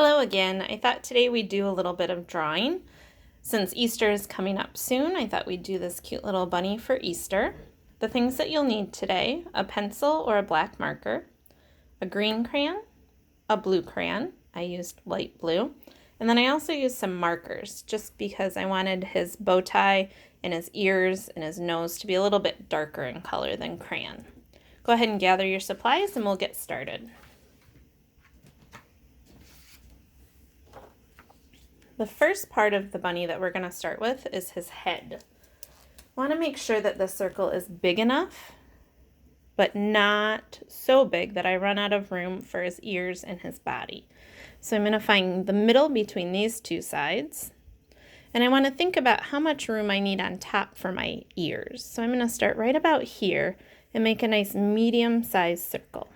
Hello again. I thought today we'd do a little bit of drawing. Since Easter is coming up soon, I thought we'd do this cute little bunny for Easter. The things that you'll need today: a pencil or a black marker, a green crayon, a blue crayon. I used light blue. And then I also used some markers just because I wanted his bow tie and his ears and his nose to be a little bit darker in color than crayon. Go ahead and gather your supplies and we'll get started. The first part of the bunny that we're going to start with is his head. I want to make sure that the circle is big enough, but not so big that I run out of room for his ears and his body. So I'm going to find the middle between these two sides, and I want to think about how much room I need on top for my ears. So I'm going to start right about here and make a nice medium-sized circle.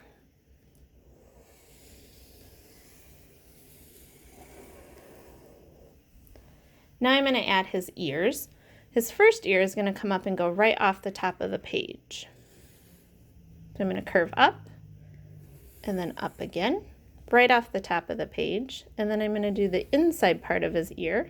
Now I'm going to add his ears. His first ear is going to come up and go right off the top of the page. So I'm going to curve up and then up again, right off the top of the page. And then I'm going to do the inside part of his ear.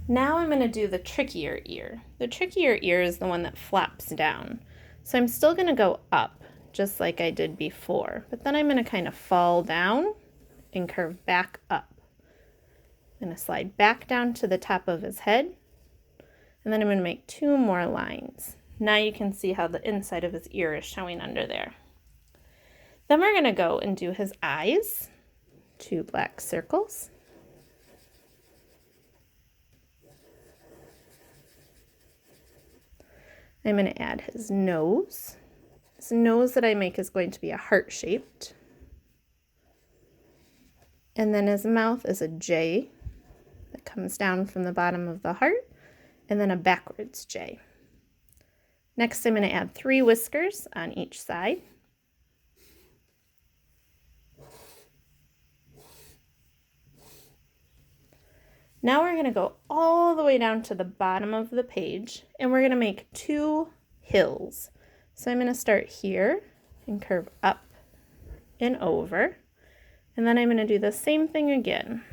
Now I'm going to do the trickier ear. The trickier ear is the one that flaps down. So I'm still going to go up, just like I did before. But then I'm going to kind of fall down and curve back up. I'm going to slide back down to the top of his head, and then I'm going to make two more lines. Now you can see how the inside of his ear is showing under there. Then we're going to go and do his eyes, two black circles. I'm going to add his nose. His nose that I make is going to be a heart-shaped. And then his mouth is a J that comes down from the bottom of the heart, and then a backwards J. Next, I'm going to add 3 whiskers on each side. Now we're going to go all the way down to the bottom of the page, and we're going to make 2 hills. So I'm going to start here and curve up and over, and then I'm going to do the same thing again.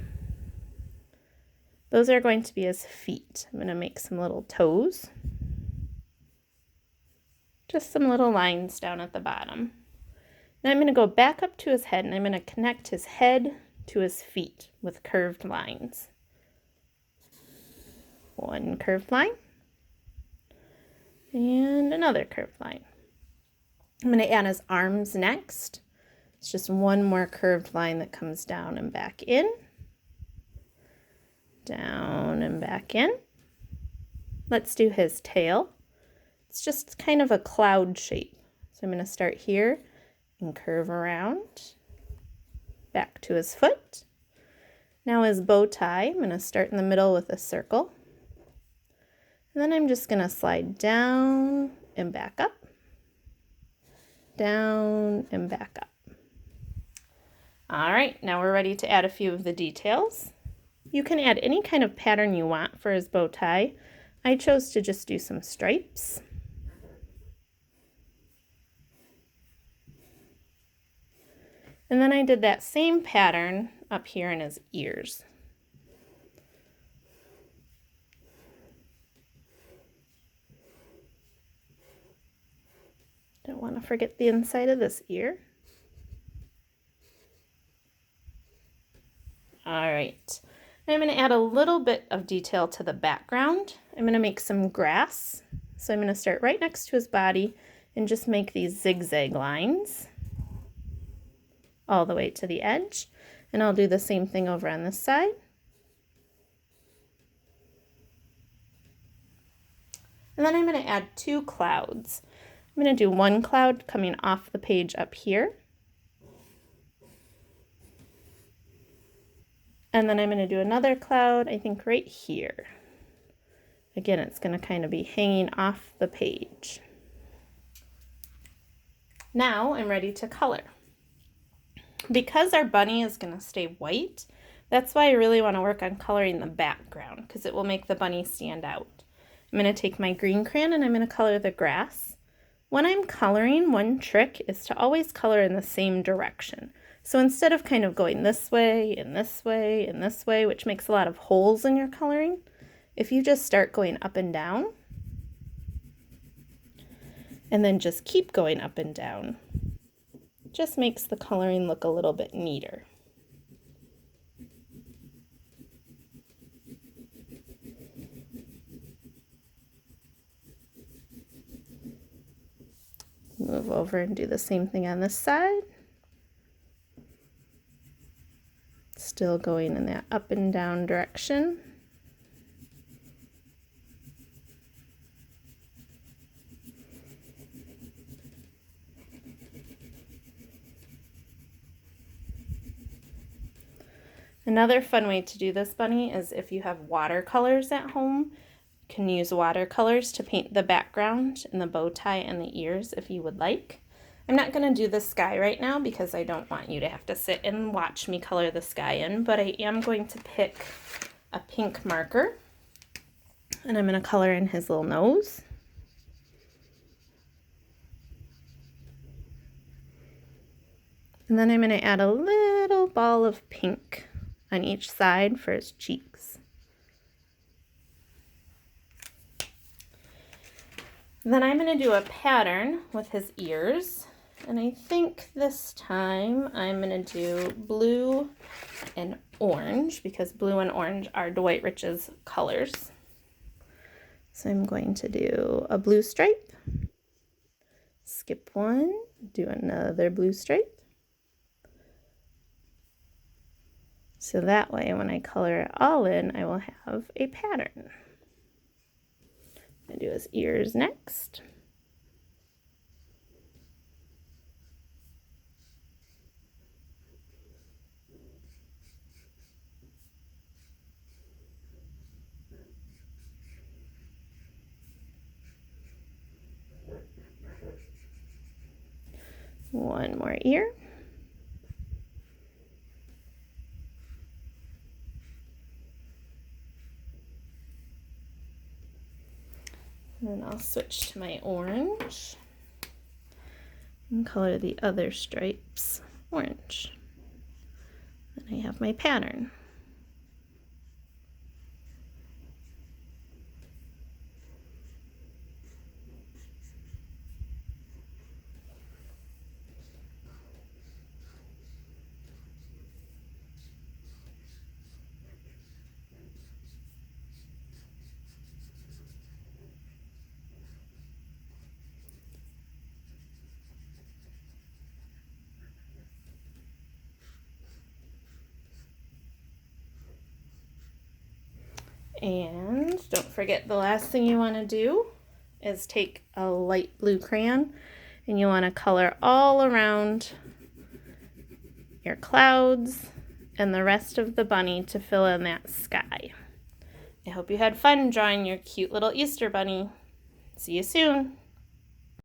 Those are going to be his feet. I'm going to make some little toes. Just some little lines down at the bottom. Now I'm going to go back up to his head, and I'm going to connect his head to his feet with curved lines. One curved line and another curved line. I'm going to add his arms next. It's just one more curved line that comes down and back in. Down and back in. Let's do his tail. It's just kind of a cloud shape. So I'm going to start here and curve around. Back to his foot. Now his bow tie, I'm going to start in the middle with a circle. And then I'm just going to slide down and back up. Down and back up. All right, now we're ready to add a few of the details. You can add any kind of pattern you want for his bow tie. I chose to just do some stripes. And then I did that same pattern up here in his ears. Don't want to forget the inside of this ear. All right. I'm going to add a little bit of detail to the background. I'm going to make some grass. So I'm going to start right next to his body and just make these zigzag lines all the way to the edge. And I'll do the same thing over on this side. And then I'm going to add 2 clouds. I'm going to do one cloud coming off the page up here. And then I'm going to do another cloud, I think right here. Again, it's going to kind of be hanging off the page. Now I'm ready to color. Because our bunny is going to stay white, that's why I really want to work on coloring the background, because it will make the bunny stand out. I'm going to take my green crayon and I'm going to color the grass. When I'm coloring, one trick is to always color in the same direction. So instead of kind of going this way and this way and this way, which makes a lot of holes in your coloring, if you just start going up and down, and then just keep going up and down, it just makes the coloring look a little bit neater. Move over and do the same thing on this side. Still going in that up and down direction. Another fun way to do this bunny is if you have watercolors at home. You can use watercolors to paint the background and the bow tie and the ears if you would like. I'm not going to do the sky right now because I don't want you to have to sit and watch me color the sky in, but I am going to pick a pink marker and I'm going to color in his little nose. And then I'm going to add a little ball of pink on each side for his cheeks. Then I'm going to do a pattern with his ears. And I think this time I'm going to do blue and orange because blue and orange are Dwight Rich's colors. So I'm going to do a blue stripe, skip one, do another blue stripe. So that way when I color it all in, I will have a pattern. I'm going to do his ears next. One more ear. And then I'll switch to my orange and color the other stripes orange. Then I have my pattern. And don't forget, the last thing you want to do is take a light blue crayon and you want to color all around your clouds and the rest of the bunny to fill in that sky. I hope you had fun drawing your cute little Easter bunny. See you soon.